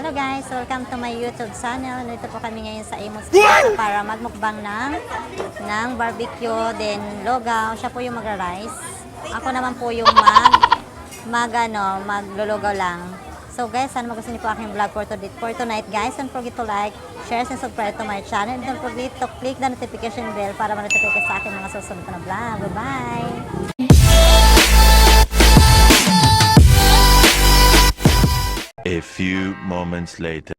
Hello guys, welcome to my YouTube channel. Dito po kami ngayon sa Amos para magmukbang ng barbecue, then logaw. Siya po yung magra-rice. Ako naman po yung maglulugaw lang. So guys, sana magustuhan niyo po aking vlog for tonight guys. Don't forget to like, share, and subscribe to my channel. Don't forget to click the notification bell para ma-notify ka sa aking mga susunod na vlog. Bye-bye! A few moments later.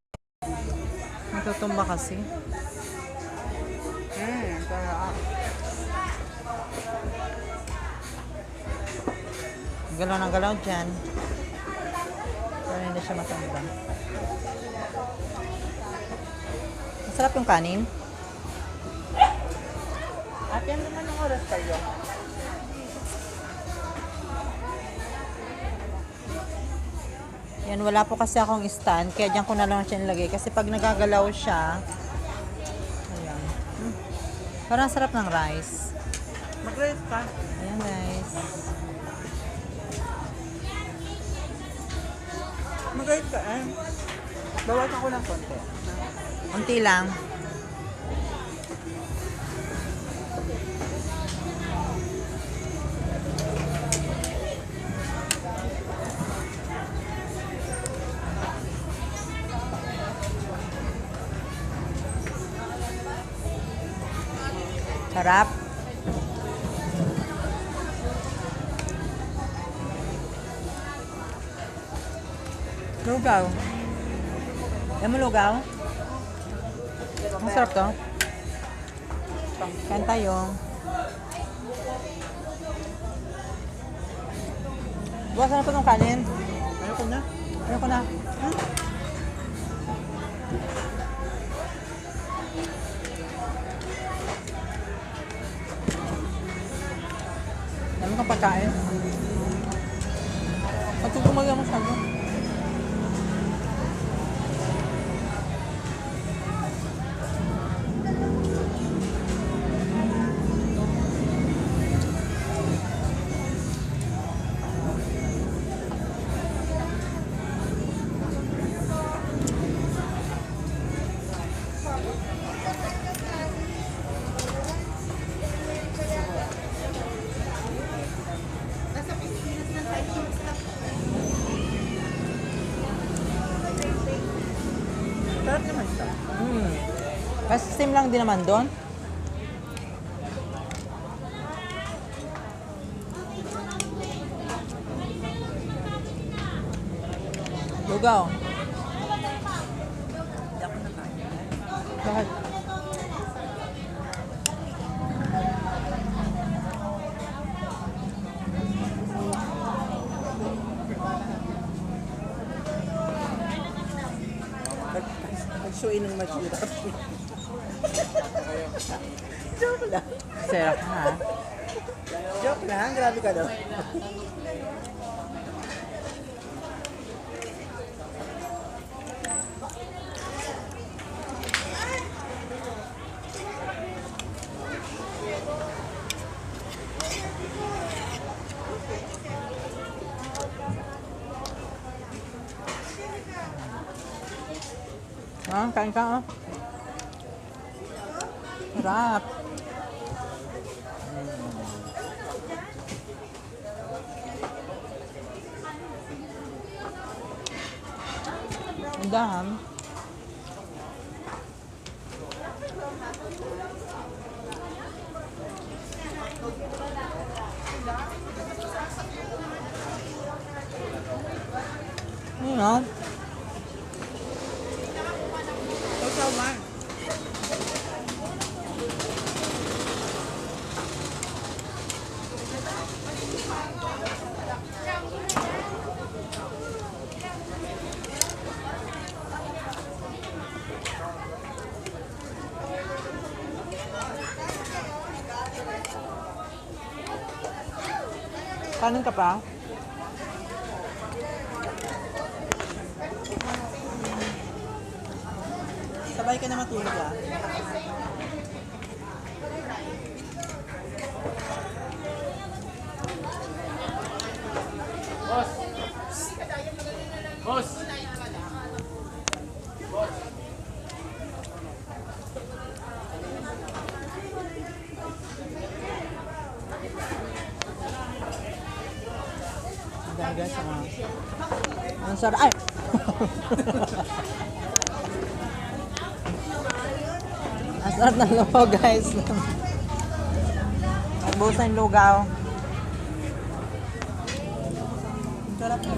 Natutumba kasi. Galaw ng galaw dyan. Pero hindi siya matumba. Masarap yung kanin. Ate, ano naman ang oras kayo? Yan, wala po kasi akong stand, kaya dyan ko na lang siya nilagay. Kasi pag nagagalaw siya, ayan. Parang sarap ng rice. Mag-rice ka. Ayan guys. Mag-rice ka eh. Bawasan ko lang konti. Konti lang. Sarap. Lugaw. Alam mo lugaw? Masarap to. Kain tayo. Buwasan na po ng kanin. Ayoko na. Ayoko na. Dami kang pagkain. Pagkukumaga mo siya. Sarap naman siya. Kasi steam lang din naman doon. Lugaw. Bakit? Nagsuin ng mahirap. Joke lang. Sarap ka ha. Joke lang, grabe ka daw. Kain ka Sarap. Ang daham. You know. Ikaw man. Kanin ka pa? Sabay ka na matulog ah. Boss! Sarap. Ay! Ang sarap ng lugaw, guys. Busa yung lugaw. Sarap na.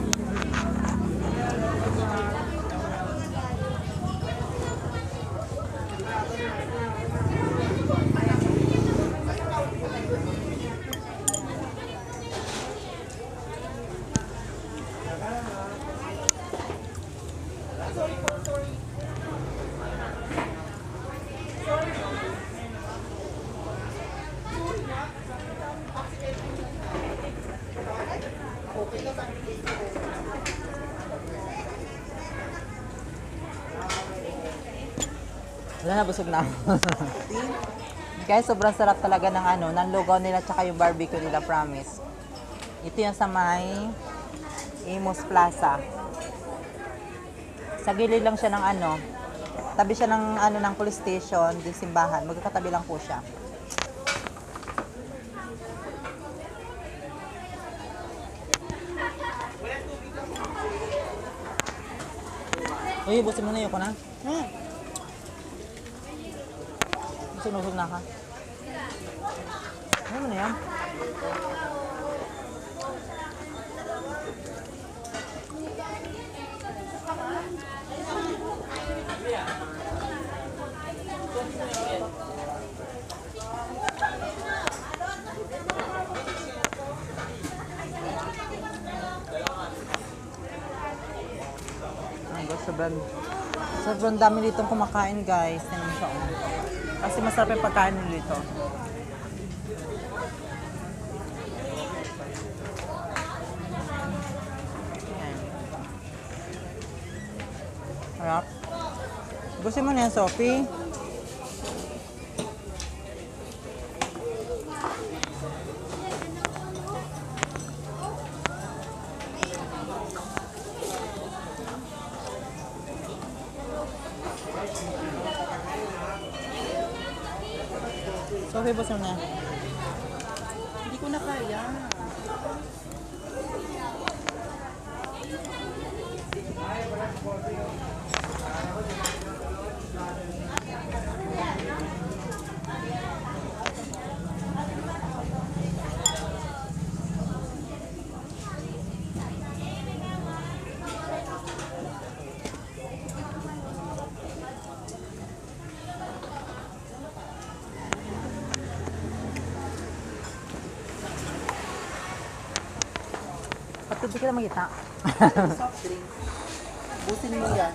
Wala na, busog na ako. Guys, sobrang sarap talaga ng ano, ng lugaw nila tsaka yung barbecue nila, promise. Ito yung sa may Imus Plaza. Sa gilid lang siya ng ano, tabi siya ng ano ng police station, din simbahan. Magkakatabi lang po siya. Uy, busin mo na yun ko na. Sinusog na ka. Ano mo na yan? Sobrang dami ditong kumakain, guys. Tingnan mo siya, oh. Kasi masarap yung pagkain nila dito. Ayan. Harap. Gusto mo na yan, Sophie? Sophie, gusto mo na yan? Hindi ko na kaya. Pati di ka na makita. Soft drink. Busin mo yan.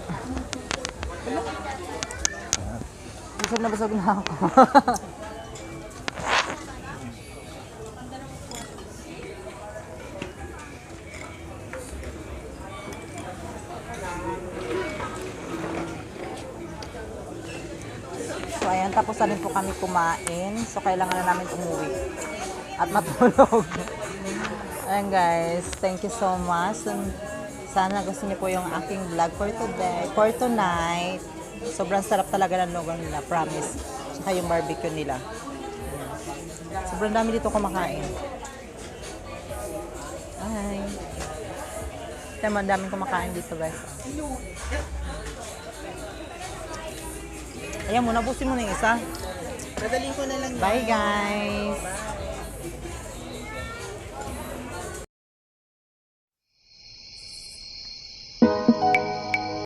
Busog na ako. So ayan, tapos na rin po kami kumain. So kailangan na namin umuwi at matulog. Ayan guys, thank you so much. And sana gusto niyo po yung aking vlog for today, for tonight. Sobrang sarap talaga ng lugaw nila, promise. Tsaka yung barbecue nila. Ayan. Sobrang dami dito kumakain. Ay. Tama, daming kumakain dito guys. Ayan mo, nabusin mo na yung isa. Dadalhin ko na lang yan. Bye guys!